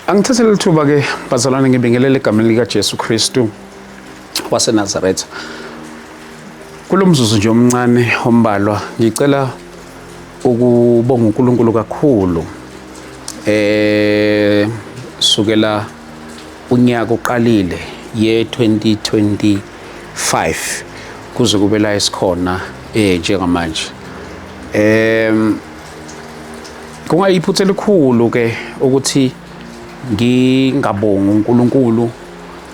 Angithathele lithuba ke bazalwane ngibingelele egameni lika Jesu Kristu waseNazaretha. Kulomzuzu nje omncane ombalwa ngicela ukubonga uNkulunkulu kakhulu. Sukela unyaka uqalile ye 2025 kuze kube la esikhona njengamanje. Kungayiphutha elikhulu ke ukuthi ngingabonga uNkulunkulu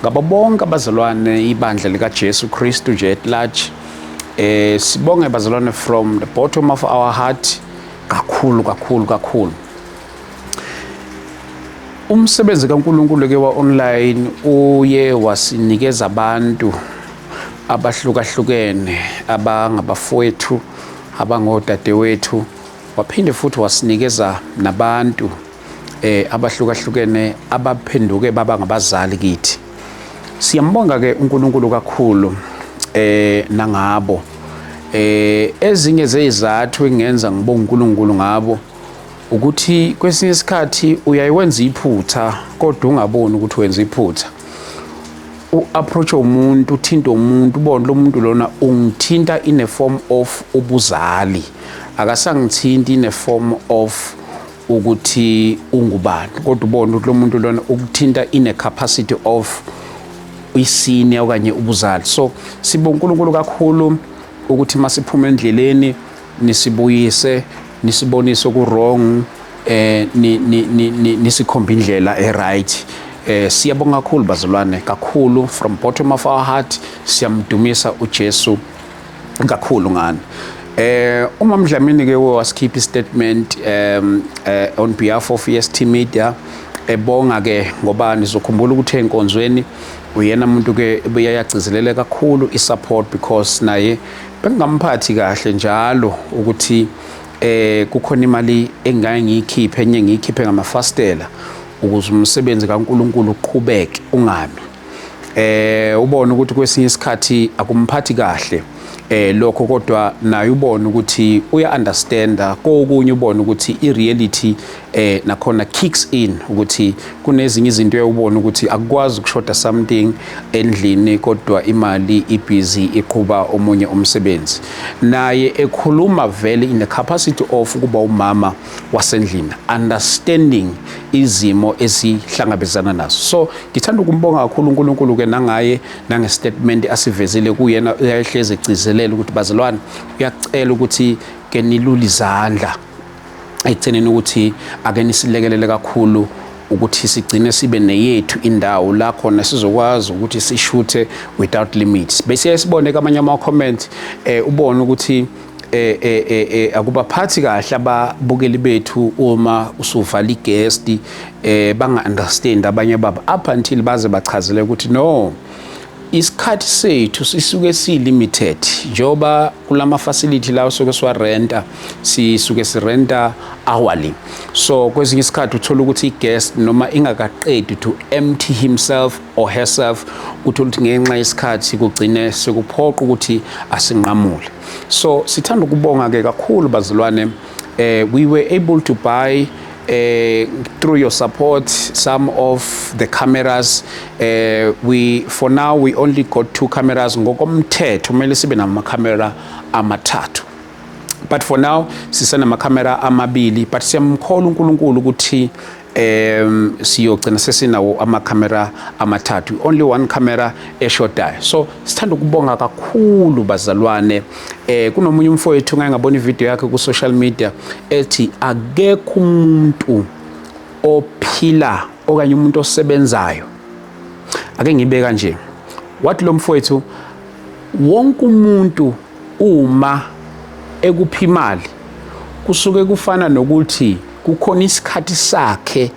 ngabo bonke abazalwane ibandla lika Jesu Kristu nje at large. Sibonge bazalwane from the bottom of our heart kakhulu. Umsebenzi kaNkulunkulu ke wa online uye wasinikeza abantu abahlukahlukene abangabafowethu abangodadewethu, waphinde futhi wasinikeza nabantu abahlukahlukene abaphenduke baba ngabazali kithi. Siyambonga ke uNkulunkulu kakhulu nangabo. Ezinye zezizathu engenza ngibonga uNkulunkulu ngabo ukuthi kwesinye isikhathi uyayiwenza iphutha kodwa ungaboni ukuthi wenza iphutha. U-approach umuntu, uthinta umuntu, ubone lo muntu lona ungithinta in a form of ubuzali, akasangithinta in a form of ukuthi ungubani, kodwa ubone ukuthi lo muntu lona ukuthinta in a capacity of isini okanye ubuzali. So sibonga uNkulunkulu kakhulu ukuthi masiphuma endleleni nisibuyise, nisibonise ku wrong, nisikhomba indlela right. Siyabonga kakhulu bazalwane kakhulu from bottom of our heart. Siyamdumisa uJesu kakhulu ngani. Uma Mdlamini ke wasikhipha istatement on behalf of EST Media, ebonga ke ngoba nizokhumbula ukuthi enkonzweni uyena umuntu ke uyayagcizelela kakhulu isupport because naye bengamphathi kahle njalo ukuthi kukhona imali engangiyikhiphe enye ngiyikhiphe ngamafastela ukuze umsebenzi kaNkulunkulu uqhubeke ungami. Ubone ukuthi kwesinye isikhathi akumphathi kahle lokho, kodwa naye ubone ukuthi uya understanda kokunye, ubone ukuthi ireality nakhona kicks in ukuthi kunezinye izinto uyabona ukuthi akukwazi ukushoda something endlini kodwa imali ibusy iqhuba omunye umsebenzi. Naye ekhuluma vele in the capacity of kuba umama wasendlini, understanding izimo esihlangabezana nazo. So ngithanda ukumbonga kakhulu uNkulunkulu ke nangaye nangestatement asivezile kuyena, uyahleze egcizelela ukuthi bazalwane uyacela ukuthi ke nilule izandla ekuthenini ukuthi ake nisilekelele kakhulu ukuthi sigcine sibe neyethu indawo la khona sizokwazi ukuthi sishuthe without limits. Bese sibone kamanye ama comment ubone ukuthi akubaphathi kahle ababukeli bethu uma usuvala igest banga understand abanye baba up until baze bachazele ukuthi no, isikhathi sethu sisuke si-limited njoba kulama facility la usuke siwarenta, sisuke sirenta hourly. So kwezinye isikhathi uthola ukuthi i-guest noma ingakaqedi to empty himself or herself, uthola ukuthi ngenxa yesikhathi kugcine sekuphoqa ukuthi asinqamule. So sithanda ukubonga ke kakhulu bazalwane. We were able to buy through your support some of the cameras. For now we only got 2 cameras. Ngokomthetho kumele sibe nama camera amathathu, but for now sisena camera amabili, but siyamkhola uNkulunkulu ukuthi siyogcina sesinawo camera amathathu, only 1 camera eshodayo. So sithanda ukubonga kakhulu bazalwane. Kunomunye umfowethu ngayengabona ivideo yakhe ku social media ethi akekho umuntu ophila okanye umuntu osebenzayo, ake ngibe kanje, wathi lo mfowethu wonke umuntu uma ekuphi imali kusuke kufana nokuthi kukhona isikhathi sakhe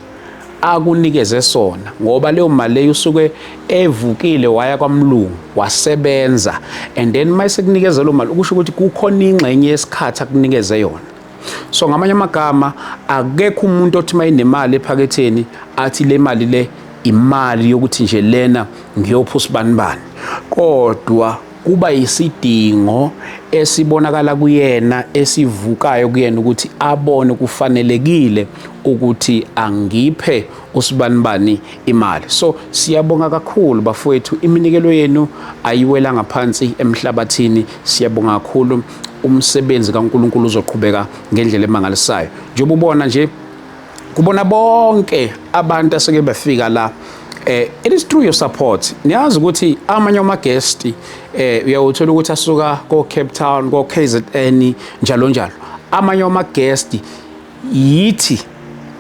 akunikeze sona, ngoba leyo mali leyo usuke evukile waya kwaMlungu wasebenza, and then mayesekunikeza lo mali ukusho ukuthi kukhona ingxenye yesikhathi akunikeze yona. So ngamanye amagama akekho umuntu othi mayinemali ephaketheni athi le mali le imali yokuthi nje lena ngiyophusa bani, kodwa kuba isidingo esibonakala kuyena esivukayo kuyena ukuthi abone kufanelekile ukuthi angiphe usibanibani imali. So siyabonga kakhulu bafowethu, iminikelo yenu ayiwela ngaphansi emhlabathini. Siyabonga kakhulu, umsebenzi kaNkulunkulu uzoqhubeka ngendlela emangalisayo. Njengoba ubona nje kubona bonke abantu aseke bafika la, it is through your support. Niyazi ukuthi amanye ama-guest uyawuthola ukuthi asuka ko-Cape Town, ko-KZN njalo njalo. Amanye ama-guest yithi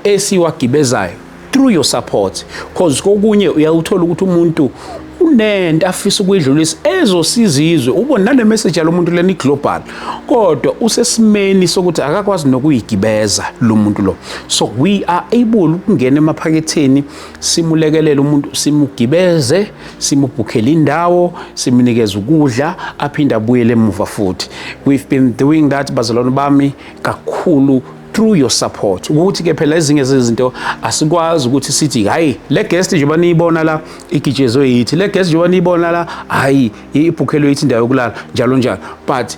esiwagibezayo through your support, because kokunye uyawuthola ukuthi umuntu unento afisa ukuyidlulisa ezosiza izwe. Ubona nale message yalo muntu leni global, kodwa usesimeni sokuthi akakwazi nokuyigibeza lo muntu lo. So we are able ukungena emaphaketheni, simulekelele umuntu, simugibeze, simubhukhele indawo, simnikeze ukudla, aphinde abuyele emuva futhi. We've been doing that bazalwane bami kakhulu through your support. Ukuthi ke phela ezinye zezinto asikwazi ukuthi sithi hayi le guest njengoba niyibona la igijezo yithi, le guest njengoba niyibona la hayi ibhukhelo yithi indawo yokulala njalo njalo. But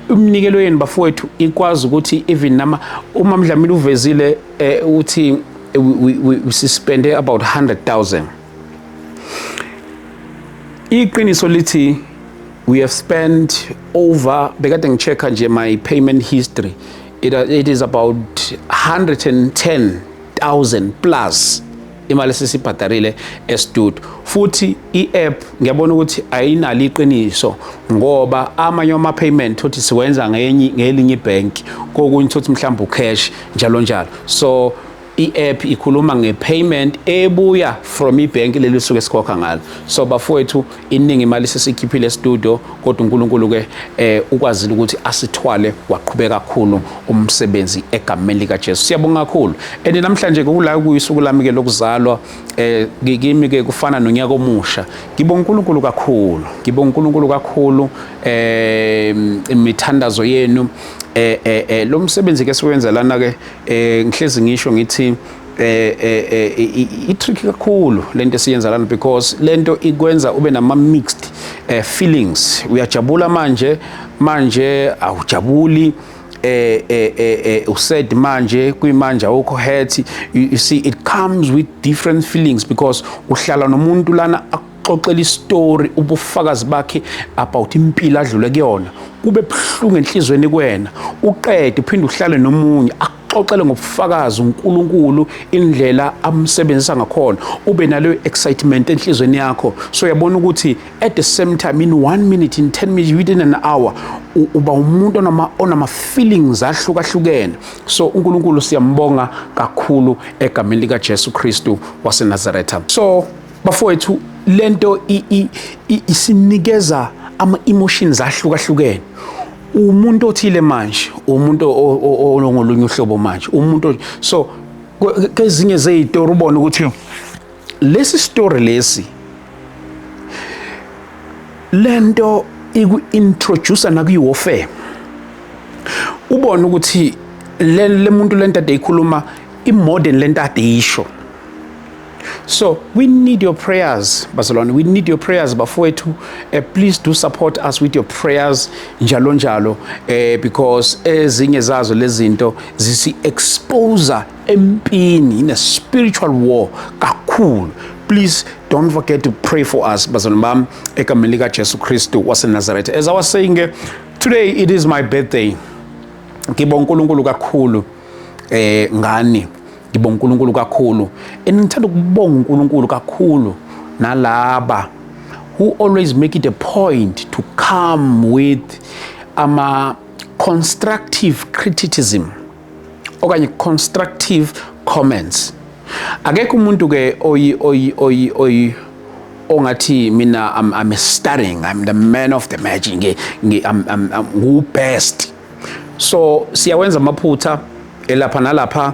umnikelo yenu bafowethu ikwazi ukuthi even nama uma Mdlamini uvezile uthi we spend about 100,000. Iqiniso lithi we have spent over, bekade ngichecka nje my payment history, it is about 110,000 plus imali sesibhadarile estudio. Futhi i-app ngiyabona ukuthi ayinalo iqiniso ngoba amanye ama-payment uthi siwenza ngelinye ibhank, kokunye uthi mhlawumbe ucash njalo njalo. So i-app ikhuluma nge-payment ebuya from ibhanki leli suke sikhokha ngalo. So bafowethu iningi imali sesikhiphile estudio, kodwa uNkulunkulu ke ukwazile ukuthi asithwale waqhubeka kakhulu umsebenzi egameni likaJesu. Siyabonga kakhulu. And namhlanje kula kuyisuku lami ke lokuzalwa, kimi ke kufana nonyaka omusha. Ngibonga uNkulunkulu kakhulu, ngibonga uNkulunkulu kakhulu imithandazo yenu. Lo msebenzi ke siwenza lana ke ngihlezi ngisho ngithi i-tricky kakhulu lento esiyenza lana, because lento ikwenza ube nama mixed feelings. Uyajabula manje awujabuli, usaid manje kuyimanje awukho happy. You see, it comes with different feelings because uhlala nomuntu lana xoxela istory, ubufakazi bakhe about impilo adlule kuyona, kube buhlungu enhlizweni kwena, uqede uphinde uhlale nomunye axoxele ngobufakazi uNkulunkulu indlela amsebenzisa ngakhona, ube nalo excitement enhlizweni yakho. So uyabona ukuthi at the same time in 1 minute, in 10 minutes, within an hour uba umuntu onama feelings ahlukahlukene. So uNkulunkulu siyambonga kakhulu egameni lika Jesu Kristu waseNazaretha. So bafowethu lento isinikeza ama-emotions ahlukahlukene. Umuntu othile manje, umuntu olongolunye uhlobo manje, umuntu. So kezinye zezitori ubona ukuthi lesi story lesi lento iku-introduce nakuyi-warfare. Ubona ukuthi le muntu lento ade ikhuluma i-modern lento ade isho. So we need your prayers, bazalwane. We need your prayers bafowethu. Please do support us with your prayers njalo njalo, because ezinye zazo lezinto zisi exposure empini in a spiritual war kakhulu. Please don't forget to pray for us, bazalwane bami, egameni lika Jesu Kristu waseNazaretha. As I was saying, today it is my birthday. Ngibonga uNkulunkulu kakhulu ngani. Ngibonga uNkulunkulu kakhulu. Ngithanda ukubonga uNkulunkulu kakhulu nalaba who always make it a point to come with constructive criticism okanye constructive comments. Akekho umuntu ke oyi ongathi mina I'm starring, I'm the man of the match, I'm who best. So siyawenza amaphutha elapha nalapha,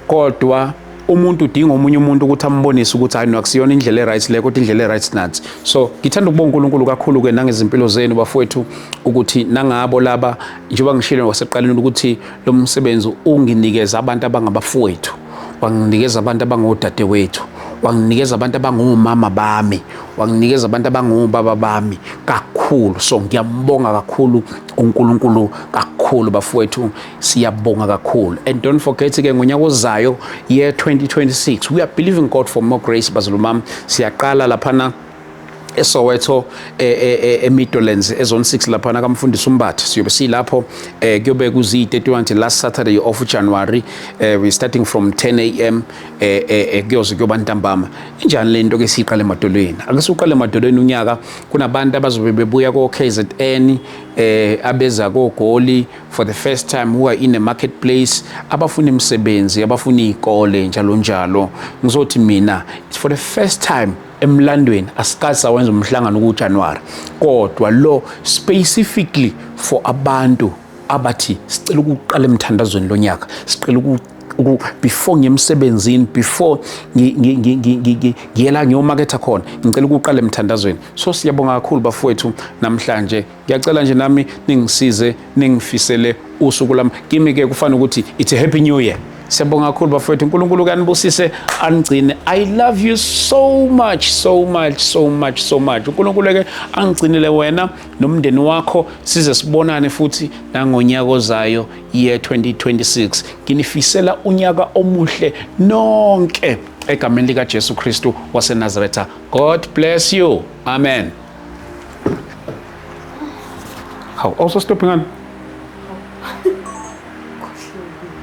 kodwa umuntu udinga omunye umuntu ukuthi ambonise ukuthi hayi akusiyona indlela eright le, kodwa indlela eright nathi. So ngithanda ukubonga uNkulunkulu kakhulu ke nangezimpilo zenu bafowethu, ukuthi nangabo laba njengoba ngishilo waseqaleni ukuthi lo msebenzi unginikeza abantu abangabafowethu, wanginikeza abantu abangodadewethu, wanginikeza abantu abangomama bami, wanginikeza abantu abangobaba bami kakhulu. kakhulu. So ngiyambonga kakhulu uNkulunkulu kakhulu bafowethu, siyabonga kakhulu. And don't forget ke ngonyaka ozayo year 2026 we are believing God for more grace. Bazalumam, siyaqala laphana eSoweto eMidlands ezone 6 laphana kaMfundisi Umbatha, siyobe silapho kuyobe kuzi31 last Saturday of January. We starting from 10 a.m. kuyoze kuyoba ntambama. Injani lento ke siqale emadolweni? Ake siqale emadolweni unyaka kunabantu abazobe bebuya ko KZN abeza ko Goli for the first time, who are in a marketplace, abafuna imisebenzi, abafuna izikole njalo njalo. Ngizothi mina it's for the first time emlandweni asikazi sawenza umhlangano ku January, kodwa lo specifically for abantu abathi sicela ukuqala emthandazweni lonyaka, sicela before ngiyemsebenzini, before ngiyela ngiyomarketa khona, ngicela ukuqala emthandazweni. So siyabonga kakhulu bafowethu namhlanje. Ngiyacela nje nami ningisize, ningifisele usuku lami. Kimi ke kufana ukuthi it's a happy new year. Siyabonga kakhulu bafowethu, uNkulunkulu kanibusise angigcine. I love you so much, so much, so much, so much. uNkulunkulu ke angigcinele wena nomndeni wakho, size sibonane futhi nangonyaka ozayo year 2026. Nginifisela unyaka omuhle nonke egameni lika Jesu Kristu waseNazaretha. God bless you. Amen. How? Also stopping on.